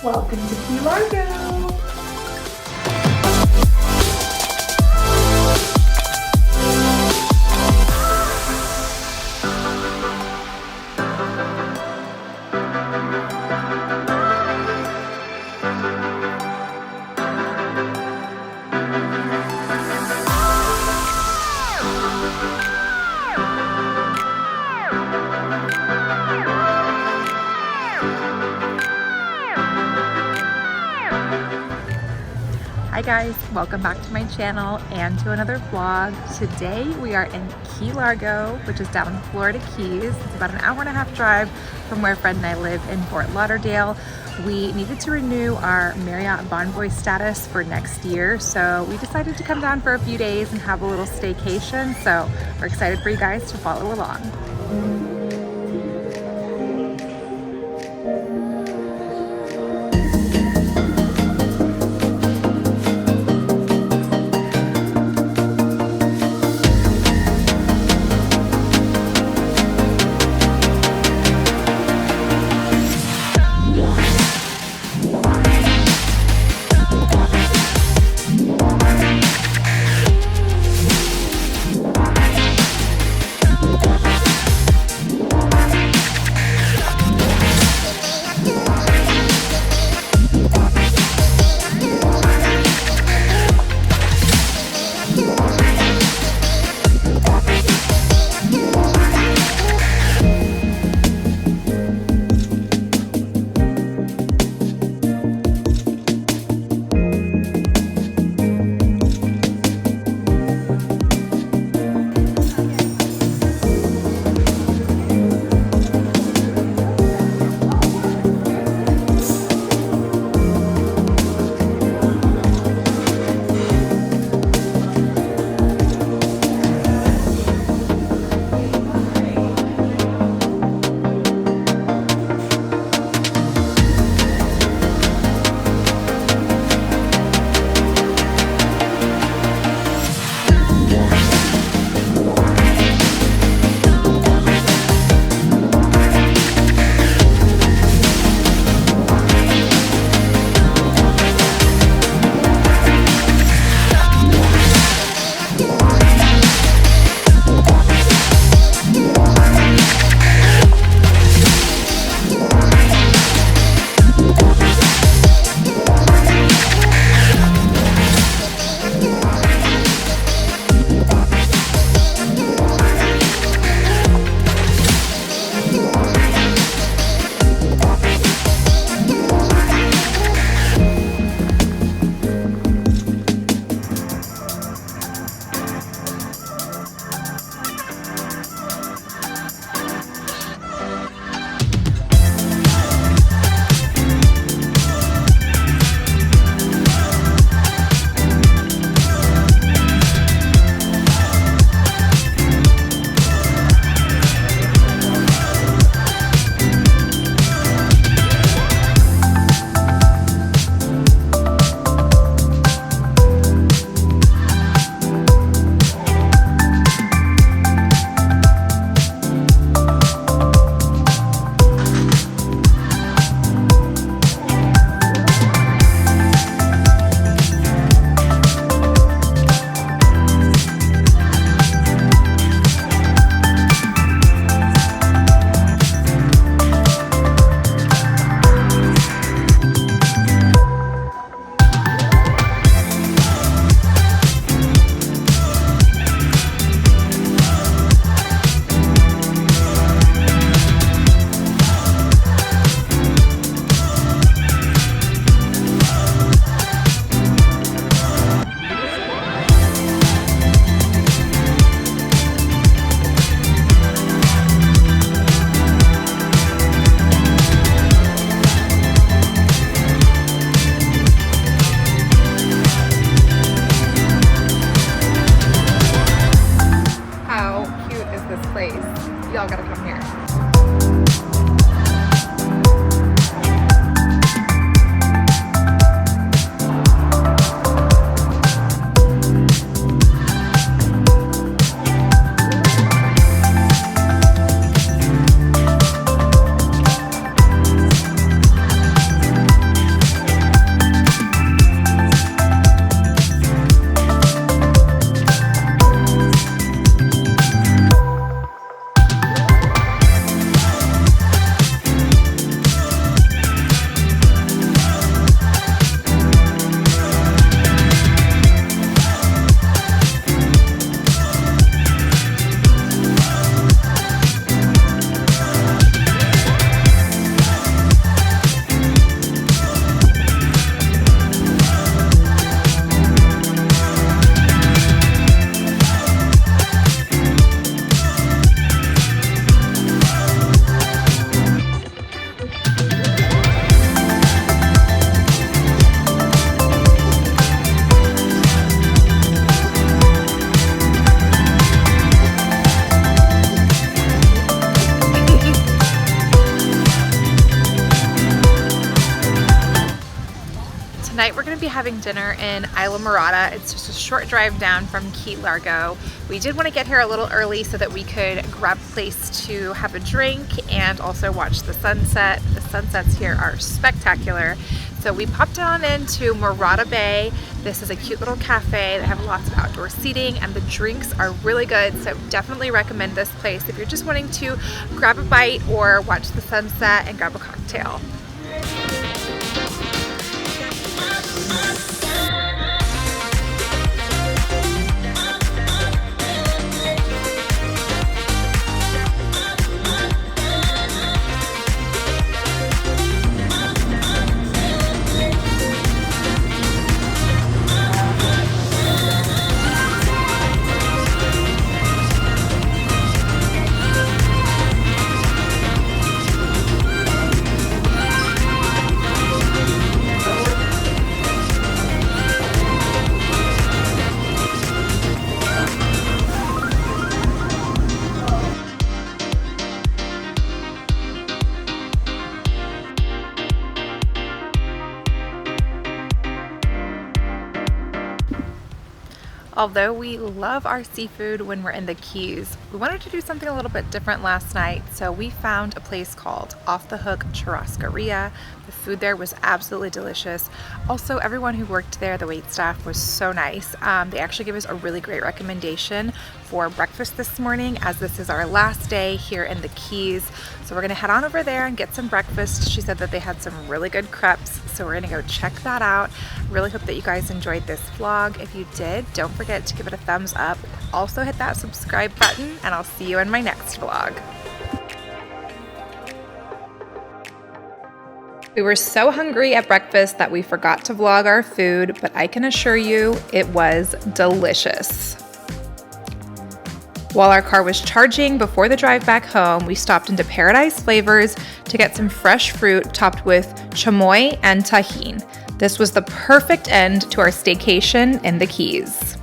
Welcome to Key Largo. Hi guys, welcome back to my channel and to another vlog. Today we are in Key Largo, which is down in Florida Keys. It's about an hour and a half drive from where Fred and I live in Fort Lauderdale. We needed to renew our Marriott Bonvoy status for next year, so we decided to come down for a few days and have a little staycation. So we're excited for you guys to follow along. Tonight we're going to be having dinner in Isla Mirada. It's just a short drive down from Key Largo. We did want to get here a little early so that we could grab a place to have a drink and also watch the sunset. The sunsets here are spectacular. So we popped on into Mirada Bay. This is a cute little cafe. They have lots of outdoor seating and the drinks are really good. So definitely recommend this place if you're just wanting to grab a bite or watch the sunset and grab a cocktail. Although we love our seafood when we're in the Keys, we wanted to do something a little bit different last night, so we found a place called Off the Hook Churrascaria. The food there was absolutely delicious. Also, everyone who worked there, the wait staff, was so nice. They actually gave us a really great recommendation for breakfast this morning, as this is our last day here in the Keys. So we're gonna head on over there and get some breakfast. She said that they had some really good crepes, so we're gonna go check that out. Really hope that you guys enjoyed this vlog. If you did, don't forget to give it a thumbs up. Also hit that subscribe button, and I'll see you in my next vlog. We were so hungry at breakfast that we forgot to vlog our food, but I can assure you it was delicious. While our car was charging before the drive back home, we stopped into Paradise Flavors to get some fresh fruit topped with chamoy and tahine. This was the perfect end to our staycation in the Keys.